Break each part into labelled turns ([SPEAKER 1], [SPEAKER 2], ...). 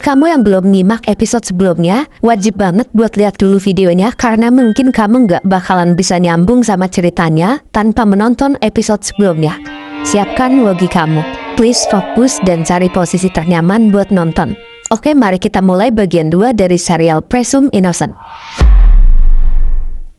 [SPEAKER 1] Buat kamu yang belum nyimak episode sebelumnya, wajib banget buat lihat dulu videonya karena mungkin kamu nggak bakalan bisa nyambung sama ceritanya tanpa menonton episode sebelumnya. Siapkan logi kamu, please fokus dan cari posisi ternyaman buat nonton. Oke, mari kita mulai bagian 2 dari serial Presumed Innocent.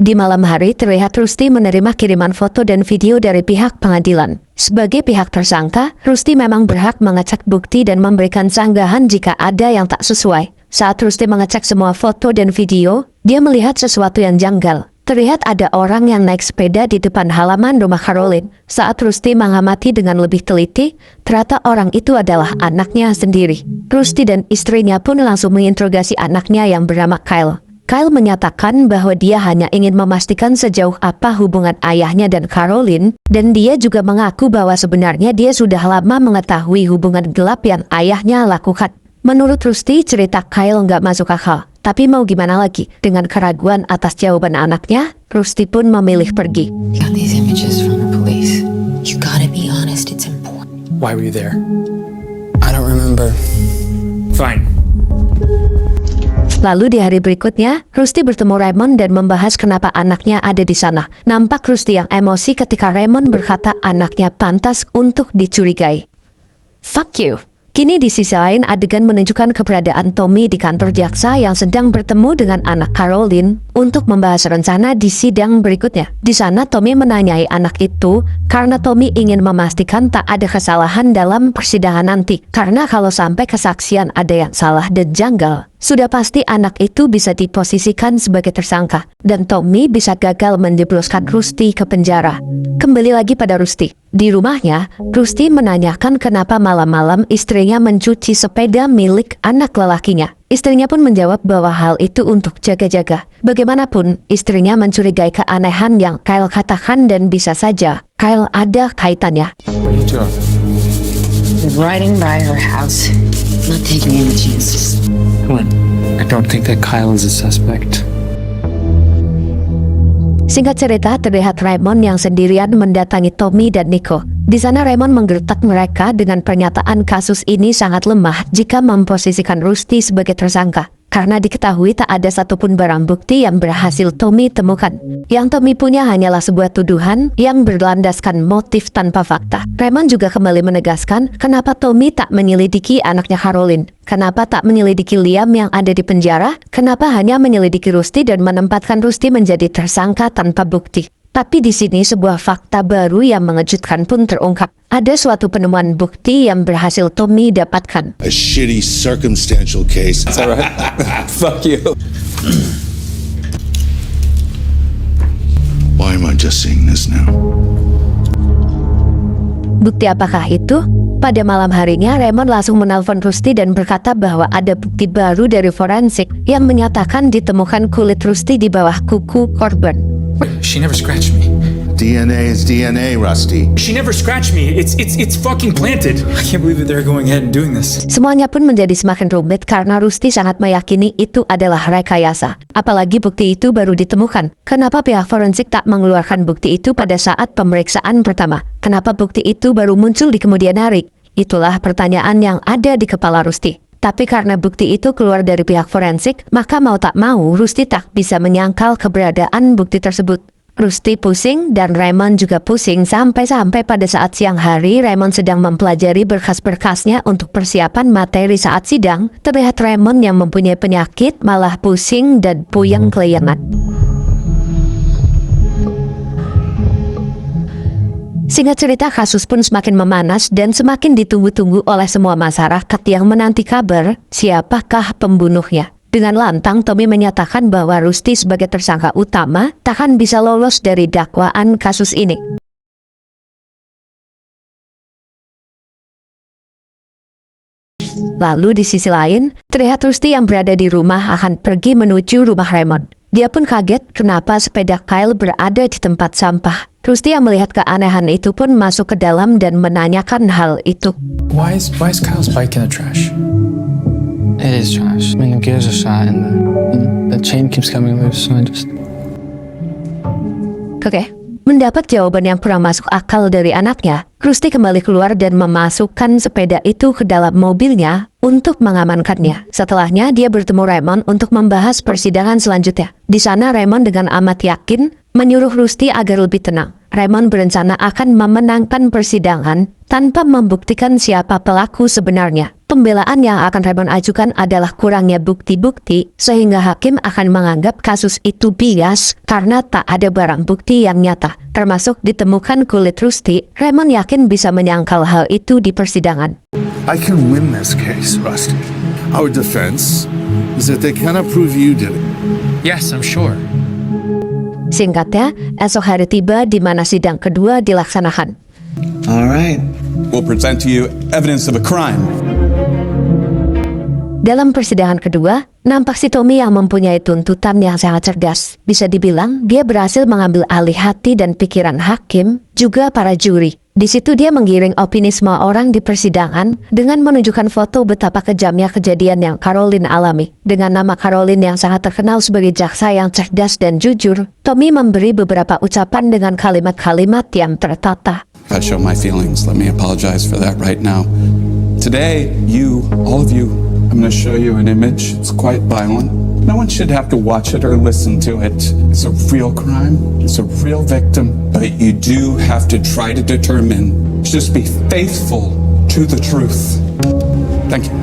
[SPEAKER 1] Di malam hari, terlihat Rusty menerima kiriman foto dan video dari pihak pengadilan. Sebagai pihak tersangka, Rusty memang berhak mengecek bukti dan memberikan sanggahan jika ada yang tak sesuai. Saat Rusty mengecek semua foto dan video, dia melihat sesuatu yang janggal. Terlihat ada orang yang naik sepeda di depan halaman rumah Caroline. Saat Rusty mengamati dengan lebih teliti, ternyata orang itu adalah anaknya sendiri. Rusty dan istrinya pun langsung menginterogasi anaknya yang bernama Kyle. Kyle menyatakan bahwa dia hanya ingin memastikan sejauh apa hubungan ayahnya dan Caroline, dan dia juga mengaku bahwa sebenarnya dia sudah lama mengetahui hubungan gelap yang ayahnya lakukan. Menurut Rusty, cerita Kyle nggak masuk akal. Tapi mau gimana lagi? Dengan keraguan atas jawaban anaknya, Rusty pun memilih pergi.
[SPEAKER 2] Got these images from the police. You gotta be honest, it's important.
[SPEAKER 3] Why were you there?
[SPEAKER 4] I don't remember.
[SPEAKER 3] Fine.
[SPEAKER 1] Lalu di hari berikutnya, Rusty bertemu Raymond dan membahas kenapa anaknya ada di sana. Nampak Rusty yang emosi ketika Raymond berkata anaknya pantas untuk dicurigai. Fuck you. Kini di sisi lain adegan menunjukkan keberadaan Tommy di kantor jaksa yang sedang bertemu dengan anak Caroline untuk membahas rencana di sidang berikutnya. Di sana Tommy menanyai anak itu karena Tommy ingin memastikan tak ada kesalahan dalam persidangan nanti. Karena kalau sampai kesaksian ada yang salah dan janggal, sudah pasti anak itu bisa diposisikan sebagai tersangka dan Tommy bisa gagal menjebloskan Rusty ke penjara. Kembali lagi pada Rusty. Di rumahnya, Rusty menanyakan kenapa malam-malam istrinya mencuci sepeda milik anak lelakinya. Istrinya pun menjawab bahwa hal itu untuk jaga-jaga. Bagaimanapun, istrinya mencurigai keanehan yang Kyle katakan dan bisa saja Kyle ada kaitannya.
[SPEAKER 3] What are you doing?
[SPEAKER 2] Riding by her house, not taking any chances.
[SPEAKER 3] Helen, I don't think that Kyle is a suspect.
[SPEAKER 1] Singkat cerita, terlihat Raymond yang sendirian mendatangi Tommy dan Nico. Di sana Raymond menggertak mereka dengan pernyataan kasus ini sangat lemah jika memposisikan Rusty sebagai tersangka. Karena diketahui tak ada satupun barang bukti yang berhasil Tommy temukan. Yang Tommy punya hanyalah sebuah tuduhan yang berlandaskan motif tanpa fakta. Raymond juga kembali menegaskan kenapa Tommy tak menyelidiki anaknya Caroline. Kenapa tak menyelidiki Liam yang ada di penjara? Kenapa hanya menyelidiki Rusty dan menempatkan Rusty menjadi tersangka tanpa bukti? Tapi di sini sebuah fakta baru yang mengejutkan pun terungkap. Ada suatu penemuan bukti yang berhasil Tommy dapatkan.
[SPEAKER 5] A shitty circumstantial case.
[SPEAKER 3] Is that right? Fuck you.
[SPEAKER 5] Why am I just seeing this now?
[SPEAKER 1] Bukti apakah itu? Pada malam harinya, Raymond langsung menelpon Rusty dan berkata bahwa ada bukti baru dari forensik yang menyatakan ditemukan kulit Rusty di bawah kuku korban.
[SPEAKER 3] She never scratched me.
[SPEAKER 5] DNA is DNA, Rusty.
[SPEAKER 3] She never scratched me. It's fucking planted. I can't believe that they're going ahead and doing this.
[SPEAKER 1] Semuanya pun menjadi semakin rumit karena Rusty sangat meyakini itu adalah rekayasa. Apalagi bukti itu baru ditemukan. Kenapa pihak forensik tak mengeluarkan bukti itu pada saat pemeriksaan pertama? Kenapa bukti itu baru muncul di kemudian hari? Itulah pertanyaan yang ada di kepala Rusty. Tapi karena bukti itu keluar dari pihak forensik, maka mau tak mau Rusty tak bisa menyangkal keberadaan bukti tersebut. Rusty pusing dan Raymond juga pusing sampai pada saat siang hari Raymond sedang mempelajari berkas-berkasnya untuk persiapan materi saat sidang. Terlihat Raymond yang mempunyai penyakit malah pusing dan puyeng kelayangan. Singkat cerita, kasus pun semakin memanas dan semakin ditunggu-tunggu oleh semua masyarakat yang menanti kabar siapakah pembunuhnya. Dengan lantang, Tommy menyatakan bahwa Rusty sebagai tersangka utama takkan bisa lolos dari dakwaan kasus ini. Lalu di sisi lain, terlihat Rusty yang berada di rumah akan pergi menuju rumah Raymond. Dia pun kaget kenapa sepeda Kyle berada di tempat sampah. Rusty yang melihat keanehan itu pun masuk ke dalam dan menanyakan hal itu.
[SPEAKER 3] Why is Kyle's bike in the trash?
[SPEAKER 4] It is trash. I mean, it gives a shot and the chain keeps coming loose, so I just...
[SPEAKER 1] Oke. Mendapat jawaban yang kurang masuk akal dari anaknya, Rusty kembali keluar dan memasukkan sepeda itu ke dalam mobilnya untuk mengamankannya. Setelahnya, dia bertemu Raymond untuk membahas persidangan selanjutnya. Di sana, Raymond dengan amat yakin menyuruh Rusty agar lebih tenang. Raymond berencana akan memenangkan persidangan tanpa membuktikan siapa pelaku sebenarnya. Pembelaan yang akan Raymond ajukan adalah kurangnya bukti-bukti, sehingga hakim akan menganggap kasus itu bias karena tak ada barang bukti yang nyata, termasuk ditemukan kulit Rusty. Raymond yakin bisa menyangkal hal itu di persidangan.
[SPEAKER 5] I can win this case, Rusty. Our defense is that they cannot prove you did it.
[SPEAKER 4] Yes, I'm sure.
[SPEAKER 1] Singkatnya, esok hari tiba di mana sidang kedua dilaksanakan.
[SPEAKER 6] All right.
[SPEAKER 7] We'll present to you evidence of a crime.
[SPEAKER 1] Dalam persidangan kedua, nampak si Tommy yang mempunyai tuntutan yang sangat cerdas. Bisa dibilang, dia berhasil mengambil alih hati dan pikiran hakim, juga para juri. Di situ dia menggiring opini semua orang di persidangan dengan menunjukkan foto betapa kejamnya kejadian yang Caroline alami. Dengan nama Caroline yang sangat terkenal sebagai jaksa yang cerdas dan jujur, Tommy memberi beberapa ucapan dengan kalimat-kalimat yang tertata.
[SPEAKER 7] If I show my feelings, let me apologize for that right now. Today, all of you, I'm going to show you an image. It's quite violent. No one should have to watch it or listen to it. It's a real crime. It's a real victim. But you do have to try to determine, just be faithful to the truth. Thank you.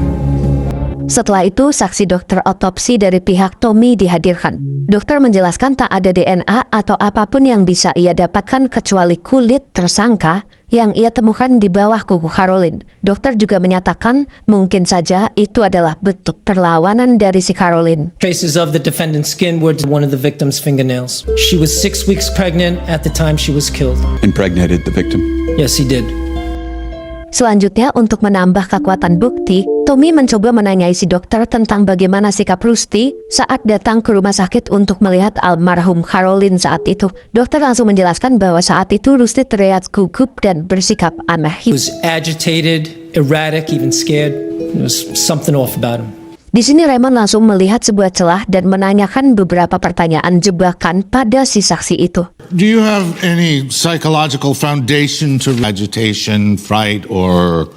[SPEAKER 1] Setelah itu, saksi dokter otopsi dari pihak Tommy dihadirkan. Dokter menjelaskan tak ada DNA atau apapun yang bisa ia dapatkan kecuali kulit tersangka yang ia temukan di bawah kuku Caroline. Dokter juga menyatakan mungkin saja itu adalah bentuk perlawanan dari si Caroline.
[SPEAKER 8] Traces of the defendant's skin were one of the victim's fingernails. She was 6 weeks pregnant at the time she was killed.
[SPEAKER 7] Impregnated the victim.
[SPEAKER 8] Yes, he did.
[SPEAKER 1] Selanjutnya, untuk menambah kekuatan bukti, Tommy mencoba menanyai si dokter tentang bagaimana sikap Rusty saat datang ke rumah sakit untuk melihat almarhum Caroline saat itu. Dokter langsung menjelaskan bahwa saat itu Rusty terlihat gugup dan bersikap aneh.
[SPEAKER 8] He was agitated, erratic, even scared. There was something off about him.
[SPEAKER 1] Di sini Raymond langsung melihat sebuah celah dan menanyakan beberapa pertanyaan jebakan pada si saksi itu.
[SPEAKER 5] Do you have any psychological foundation to agitation, fright, or...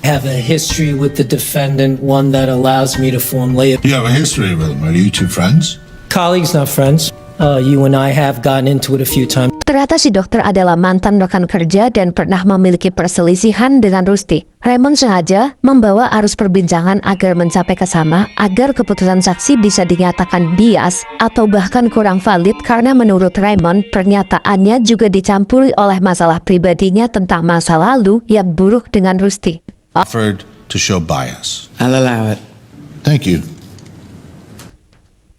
[SPEAKER 8] I have a history with the defendant, one that allows me to formulate
[SPEAKER 5] You have a history with him. Are you two friends?
[SPEAKER 8] colleagues, not friends. You and I have gotten into it a few times.
[SPEAKER 1] Ternyata si dokter adalah mantan rekan kerja dan pernah memiliki perselisihan dengan Rusty. Raymond sengaja membawa arus perbincangan agar mencapai kesama, agar keputusan saksi bisa dinyatakan bias atau bahkan kurang valid karena menurut Raymond, pernyataannya juga dicampuri oleh masalah pribadinya tentang masa lalu yang buruk dengan Rusty.
[SPEAKER 5] Offered to show bias.
[SPEAKER 6] I'll allow it.
[SPEAKER 5] Thank you.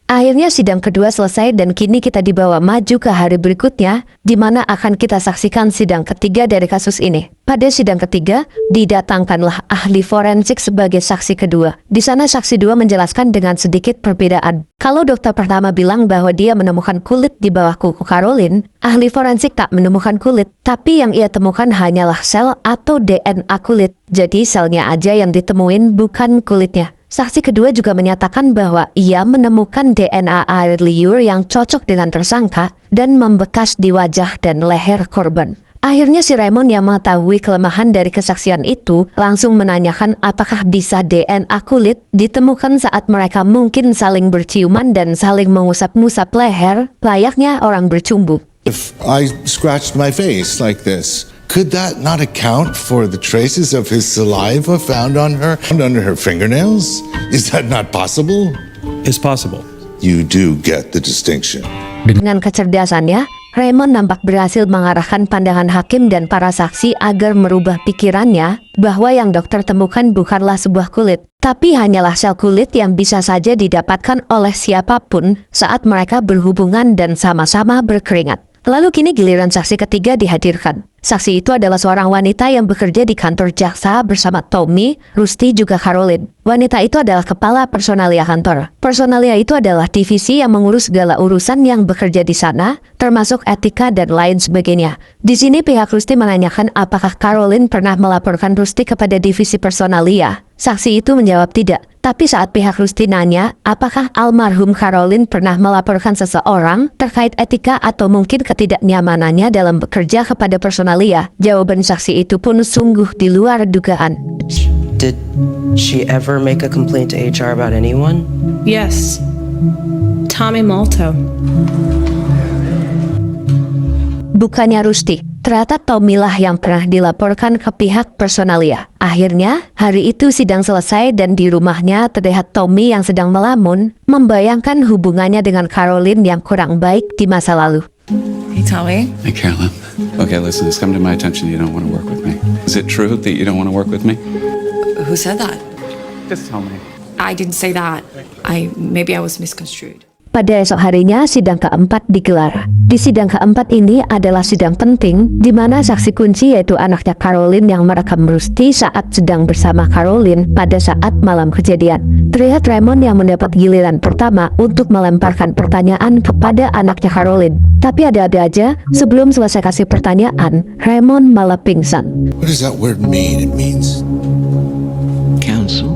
[SPEAKER 1] Akhirnya sidang kedua selesai dan kini kita dibawa maju ke hari berikutnya, di mana akan kita saksikan sidang ketiga dari kasus ini. Pada sidang ketiga, didatangkanlah ahli forensik sebagai saksi kedua. Di sana saksi dua menjelaskan dengan sedikit perbedaan. Kalau dokter pertama bilang bahwa dia menemukan kulit di bawah kuku Caroline, ahli forensik tak menemukan kulit, tapi yang ia temukan hanyalah sel atau DNA kulit. Jadi selnya aja yang ditemuin, bukan kulitnya. Saksi kedua juga menyatakan bahwa ia menemukan DNA air liur yang cocok dengan tersangka dan membekas di wajah dan leher korban. Akhirnya si Raymond yang mengetahui kelemahan dari kesaksian itu langsung menanyakan apakah bisa DNA kulit ditemukan saat mereka mungkin saling berciuman dan saling mengusap-ngusap leher layaknya orang bercumbu.
[SPEAKER 5] If I scratched my face like this, could that not account for the traces of his saliva found on her, under her fingernails? Is that not possible?
[SPEAKER 3] It's possible.
[SPEAKER 5] You do get the distinction.
[SPEAKER 1] Dengan kecerdasannya, Raymond nampak berhasil mengarahkan pandangan hakim dan para saksi agar merubah pikirannya bahwa yang dokter temukan bukanlah sebuah kulit, tapi hanyalah sel kulit yang bisa saja didapatkan oleh siapapun saat mereka berhubungan dan sama-sama berkeringat. Lalu kini giliran saksi ketiga dihadirkan. Saksi itu adalah seorang wanita yang bekerja di kantor jaksa bersama Tommy, Rusty, juga Caroline. Wanita itu adalah kepala personalia kantor. Personalia itu adalah divisi yang mengurus segala urusan yang bekerja di sana, termasuk etika dan lain sebagainya. Di sini pihak Rusty menanyakan apakah Caroline pernah melaporkan Rusty kepada divisi personalia. Saksi itu menjawab tidak. Tapi saat pihak Rusty nanya, apakah almarhum Caroline pernah melaporkan seseorang terkait etika atau mungkin ketidaknyamanannya dalam bekerja kepada personalia, jawaban saksi itu pun sungguh di luar dugaan.
[SPEAKER 9] Did she ever make a complaint to HR about anyone?
[SPEAKER 10] Yes. Tommy Malto.
[SPEAKER 1] Bukannya Rusty, ternyata Tommy lah yang pernah dilaporkan ke pihak personalia. Akhirnya, hari itu sidang selesai dan di rumahnya terlihat Tommy yang sedang melamun, membayangkan hubungannya dengan Caroline yang kurang baik di masa lalu.
[SPEAKER 10] Hey, Tommy.
[SPEAKER 7] Hey, Carolyn. Okay, listen, it's come to my attention you don't want to work with me. Is it true that you don't want to work with me?
[SPEAKER 10] Who said that?
[SPEAKER 7] Just tell me.
[SPEAKER 10] I didn't say that. Maybe I was misconstrued.
[SPEAKER 1] Pada esok harinya, sidang keempat digelar. Di sidang keempat ini adalah sidang penting, di mana saksi kunci yaitu anaknya Caroline yang merekam Rusty saat sedang bersama Caroline pada saat malam kejadian. Terlihat Raymond yang mendapat giliran pertama untuk melemparkan pertanyaan kepada anaknya Caroline. Tapi ada-ada aja, sebelum selesai kasih pertanyaan, Raymond malah pingsan.
[SPEAKER 5] What does that word mean? It means
[SPEAKER 6] Counsel?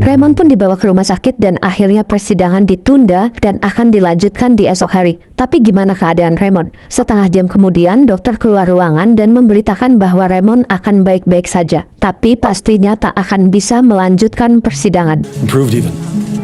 [SPEAKER 1] Raymond pun dibawa ke rumah sakit dan akhirnya persidangan ditunda dan akan dilanjutkan di esok hari. Tapi gimana keadaan Raymond? Setengah jam kemudian dokter keluar ruangan dan memberitakan bahwa Raymond akan baik-baik saja. Tapi pastinya tak akan bisa melanjutkan persidangan.
[SPEAKER 3] Improved even.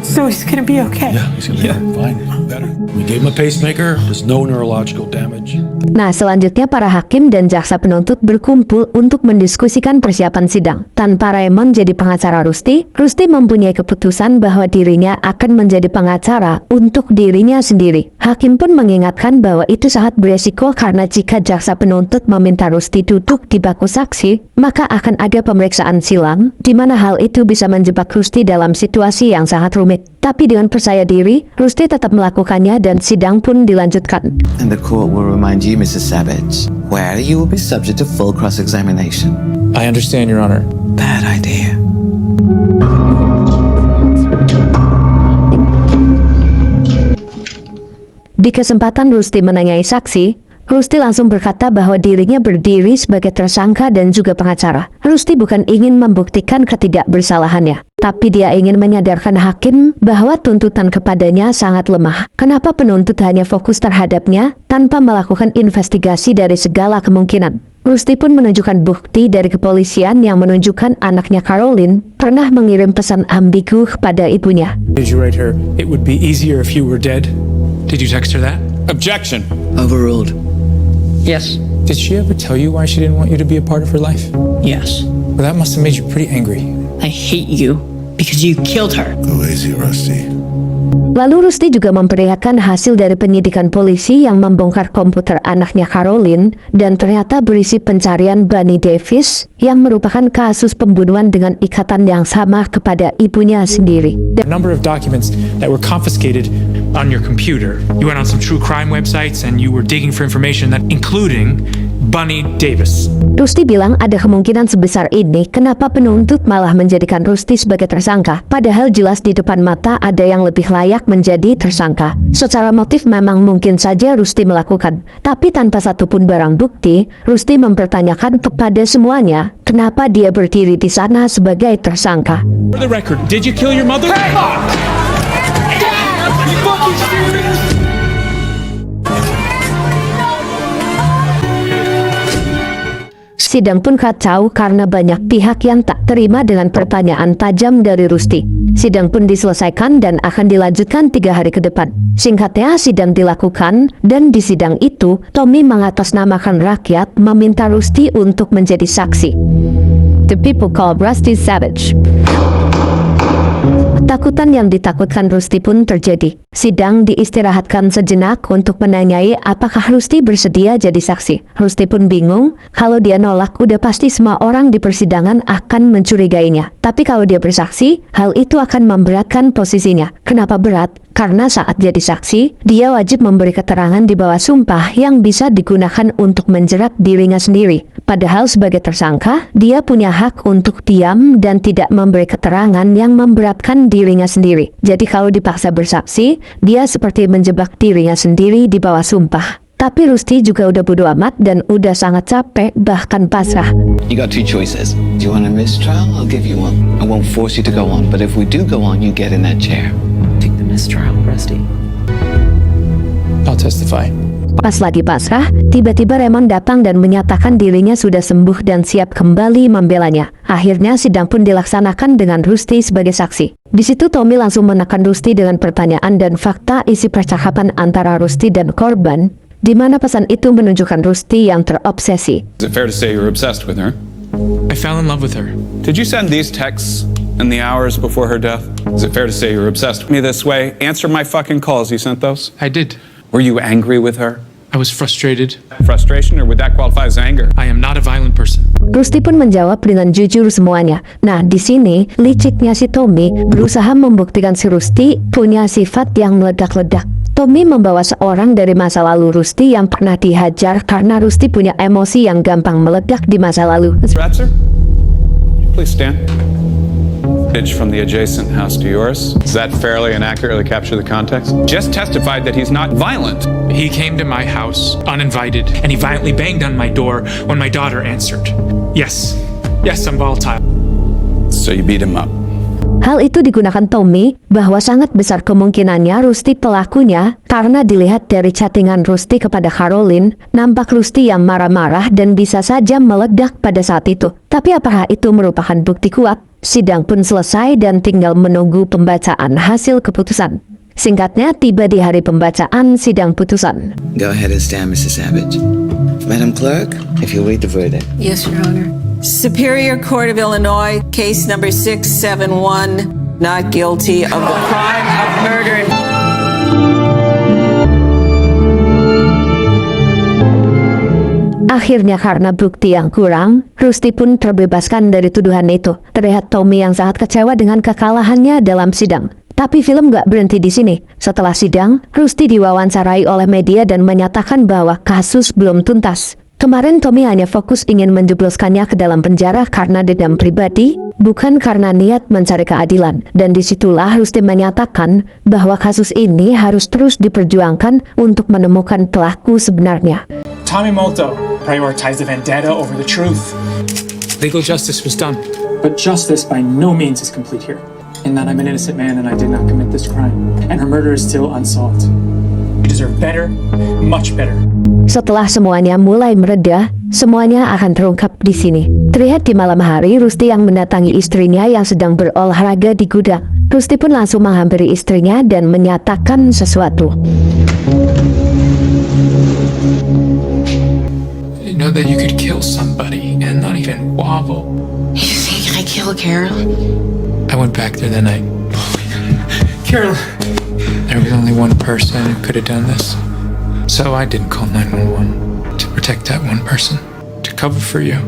[SPEAKER 10] So he's gonna be okay.
[SPEAKER 3] Yeah, he's gonna be fine. Better. We gave him a pacemaker. There's no neurological damage.
[SPEAKER 1] Nah, selanjutnya para hakim dan jaksa penuntut berkumpul untuk mendiskusikan persiapan sidang. Tanpa Raymond jadi pengacara Rusty mempunyai keputusan bahwa dirinya akan menjadi pengacara untuk dirinya sendiri. Hakim pun mengingatkan bahwa itu sangat beresiko karena jika jaksa penuntut meminta Rusty duduk di bangku saksi, maka akan ada pemeriksaan silang, di mana hal itu bisa menjebak Rusty dalam situasi yang sangat rumit. Tapi dengan percaya diri, Rusty tetap melakukannya dan sidang pun dilanjutkan.
[SPEAKER 6] And the court will remind you, Mrs. Savage, where you will be subject to full cross-examination.
[SPEAKER 3] I understand, Your Honor.
[SPEAKER 6] Bad idea.
[SPEAKER 1] Di kesempatan Rusty menanyai saksi, Rusty langsung berkata bahwa dirinya berdiri sebagai tersangka dan juga pengacara. Rusty bukan ingin membuktikan ketidakbersalahannya, tapi dia ingin menyadarkan hakim bahwa tuntutan kepadanya sangat lemah. Kenapa penuntut hanya fokus terhadapnya tanpa melakukan investigasi dari segala kemungkinan? Rusty pun menunjukkan bukti dari kepolisian yang menunjukkan anaknya Caroline pernah mengirim pesan ambigu kepada ibunya.
[SPEAKER 3] Did you write her, "It would be easier if you were dead"? Did you text her that?
[SPEAKER 7] Objection.
[SPEAKER 6] Overruled.
[SPEAKER 9] Yes.
[SPEAKER 3] Did she ever tell you why she didn't want you to be a part of her life?
[SPEAKER 10] Yes.
[SPEAKER 3] Well, that must have made you pretty angry.
[SPEAKER 10] I hate you because you killed her.
[SPEAKER 5] go easy, Rusty.
[SPEAKER 1] Lalu Rusty juga memperlihatkan hasil dari penyidikan polisi yang membongkar komputer anaknya Caroline dan ternyata berisi pencarian Bunny Davis yang merupakan kasus pembunuhan dengan ikatan yang sama kepada ibunya sendiri.
[SPEAKER 3] A number of documents that were confiscated on your computer. You went on some true crime websites and you were digging for information that including Bunny Davis.
[SPEAKER 1] Rusty bilang ada kemungkinan sebesar ini kenapa penuntut malah menjadikan Rusty sebagai tersangka, padahal jelas di depan mata ada yang lebih layak menjadi tersangka. Secara motif memang mungkin saja Rusty melakukan, tapi tanpa satupun barang bukti, Rusty mempertanyakan kepada semuanya kenapa dia berdiri di sana sebagai tersangka.
[SPEAKER 3] For the record, did you kill your mother? Hey! You fucking serious?
[SPEAKER 1] Sidang pun kacau karena banyak pihak yang tak terima dengan pertanyaan tajam dari Rusty. Sidang pun diselesaikan dan akan dilanjutkan 3 hari ke depan. Singkatnya, sidang dilakukan dan di sidang itu, Tommy mengatasnamakan rakyat meminta Rusty untuk menjadi saksi. The people call Rusty Savage. Takutan yang ditakutkan Rusty pun terjadi. Sidang diistirahatkan sejenak untuk menanyai apakah Rusty bersedia jadi saksi. Rusty pun bingung, kalau dia nolak udah pasti semua orang di persidangan akan mencurigainya. Tapi kalau dia bersaksi, hal itu akan memberatkan posisinya. Kenapa berat? Karena saat jadi saksi, dia wajib memberi keterangan di bawah sumpah yang bisa digunakan untuk menjerat dirinya sendiri. Padahal sebagai tersangka, dia punya hak untuk diam dan tidak memberi keterangan yang memberatkan dirinya sendiri. Jadi kalau dipaksa bersaksi, dia seperti menjebak dirinya sendiri di bawah sumpah. Tapi Rusty juga udah bodo amat dan udah sangat capek, bahkan pasrah.
[SPEAKER 6] You got two choices. Do you want a mistrial? I'll give you one. I won't force you to go on, but if we do go on, you get in that chair.
[SPEAKER 2] Take the mistrial, Rusty.
[SPEAKER 4] I'll testify.
[SPEAKER 1] Pas lagi pasrah, tiba-tiba Raymond datang dan menyatakan dirinya sudah sembuh dan siap kembali membelanya. Akhirnya sidang pun dilaksanakan dengan Rusty sebagai saksi. Di situ Tommy langsung menekan Rusty dengan pertanyaan dan fakta isi percakapan antara Rusty dan korban, di mana pesan itu menunjukkan Rusty yang terobsesi.
[SPEAKER 7] Is it fair to say you're obsessed with her?
[SPEAKER 3] I fell in love with her.
[SPEAKER 7] Did you send these texts in the hours before her death? Is it fair to say you're obsessed with me this way? Answer my fucking calls. You sent those?
[SPEAKER 3] I did.
[SPEAKER 7] Were you angry with her?
[SPEAKER 3] I was frustrated.
[SPEAKER 7] Frustration, or would that qualify as anger?
[SPEAKER 3] I am not a violent person.
[SPEAKER 1] Rusty pun menjawab dengan jujur semuanya. Nah, di sini liciknya si Tommy berusaha membuktikan si Rusty punya sifat yang meledak-ledak. Tommy membawa seorang dari masa lalu Rusty yang pernah dihajar karena Rusty punya emosi yang gampang meledak di masa lalu.
[SPEAKER 7] Ratzer, please stand. From the adjacent house to yours. Does that fairly and accurately capture the context? Just testified that he's not violent.
[SPEAKER 3] He came to my house uninvited, and he violently banged on my door when my daughter answered. Yes, I'm volatile.
[SPEAKER 7] So you beat him up.
[SPEAKER 1] Hal itu digunakan Tommy bahwa sangat besar kemungkinannya Rusty pelakunya karena dilihat dari chattingan Rusty kepada Caroline, nampak Rusty yang marah-marah dan bisa saja meledak pada saat itu. Tapi apakah itu merupakan bukti kuat? Sidang pun selesai dan tinggal menunggu pembacaan hasil keputusan. Singkatnya, tiba di hari pembacaan sidang putusan.
[SPEAKER 6] Go ahead and stand, Mrs. Savage. Madam Clerk, if you'll read the verdict.
[SPEAKER 10] Yes, Your Honor.
[SPEAKER 11] Superior Court of Illinois, case number 671, not guilty of the crime of murder.
[SPEAKER 1] Akhirnya karena bukti yang kurang, Rusty pun terbebaskan dari tuduhan itu. Terlihat Tommy yang sangat kecewa dengan kekalahannya dalam sidang. Tapi film gak berhenti di sini. Setelah sidang, Rusty diwawancarai oleh media dan menyatakan bahwa kasus belum tuntas. Kemarin Tommy hanya fokus ingin menjebloskannya ke dalam penjara karena dendam pribadi, bukan karena niat mencari keadilan. Dan disitulah Rusty menyatakan bahwa kasus ini harus terus diperjuangkan untuk menemukan pelaku sebenarnya.
[SPEAKER 3] Tommy Molto prioritized the vendetta over the truth. Legal justice was done. But justice by no means is complete here. In that I'm an innocent man and I did not commit this crime. And her murder is still unsolved. You deserve better, much better.
[SPEAKER 1] Setelah semuanya mulai mereda, semuanya akan terungkap di sini. Terlihat di malam hari, Rusty yang mendatangi istrinya yang sedang berolahraga di gudang. Rusty pun langsung menghampiri istrinya dan menyatakan sesuatu.
[SPEAKER 3] You know that you could kill somebody and not even wobble.
[SPEAKER 10] You think I killed Carol?
[SPEAKER 3] I went back there the night. Carol! There was only one person who could have done this. So I didn't call 911 to protect that one person, to cover for you.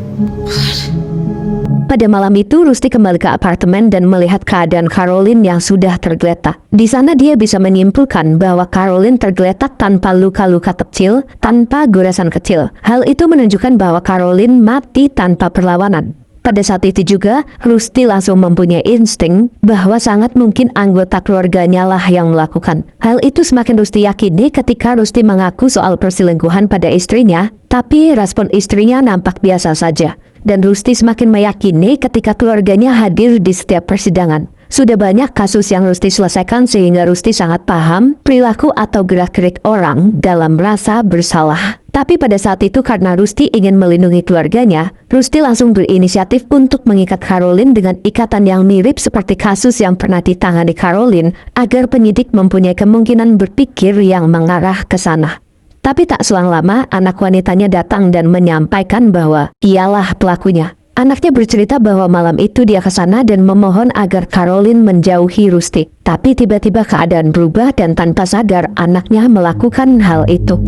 [SPEAKER 1] Pada malam itu, Rusty kembali ke apartemen dan melihat keadaan Caroline yang sudah tergeletak. Di sana dia bisa menyimpulkan bahwa Caroline tergeletak tanpa luka-luka kecil, tanpa goresan kecil. Hal itu menunjukkan bahwa Caroline mati tanpa perlawanan. Pada saat itu juga, Rusty langsung mempunyai insting bahwa sangat mungkin anggota keluarganya lah yang melakukan. Hal itu semakin Rusty yakini ketika Rusty mengaku soal perselingkuhan pada istrinya, tapi respon istrinya nampak biasa saja. Dan Rusty semakin meyakini ketika keluarganya hadir di setiap persidangan. Sudah banyak kasus yang Rusty selesaikan sehingga Rusty sangat paham perilaku atau gerak-gerik orang dalam rasa bersalah. Tapi pada saat itu karena Rusty ingin melindungi keluarganya, Rusty langsung berinisiatif untuk mengikat Caroline dengan ikatan yang mirip seperti kasus yang pernah ditangani Caroline agar penyidik mempunyai kemungkinan berpikir yang mengarah ke sana. Tapi tak selang lama, anak wanitanya datang dan menyampaikan bahwa ialah pelakunya. Anaknya bercerita bahwa malam itu dia ke sana dan memohon agar Caroline menjauhi Rusty. Tapi tiba-tiba keadaan berubah dan tanpa sadar anaknya melakukan hal itu.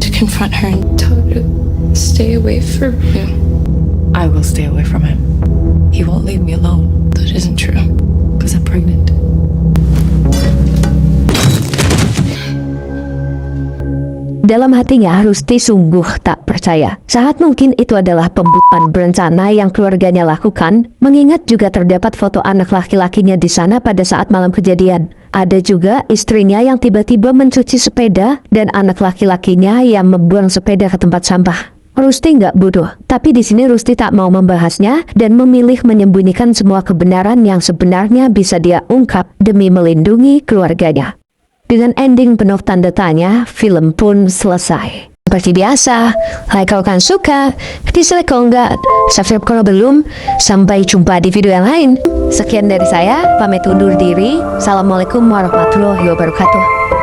[SPEAKER 10] To confront her and tell her to stay away from him. I will stay away from him. He won't leave me alone. That isn't true. Because I'm pregnant.
[SPEAKER 1] Dalam hatinya, Rusty sungguh tak percaya. Sangat mungkin itu adalah pembunuhan berencana yang keluarganya lakukan, mengingat juga terdapat foto anak laki-lakinya di sana pada saat malam kejadian. ada juga istrinya yang tiba-tiba mencuci sepeda dan anak laki-lakinya yang membuang sepeda ke tempat sampah. Rusty nggak bodoh, tapi di sini Rusty tak mau membahasnya dan memilih menyembunyikan semua kebenaran yang sebenarnya bisa dia ungkap demi melindungi keluarganya. Dengan ending penuh tanda tanya, film pun selesai. Seperti biasa, like kalau kalian suka, dislike kalau enggak, subscribe kalau belum. Sampai jumpa di video yang lain. Sekian dari saya, pamit undur diri. Assalamualaikum warahmatullahi wabarakatuh.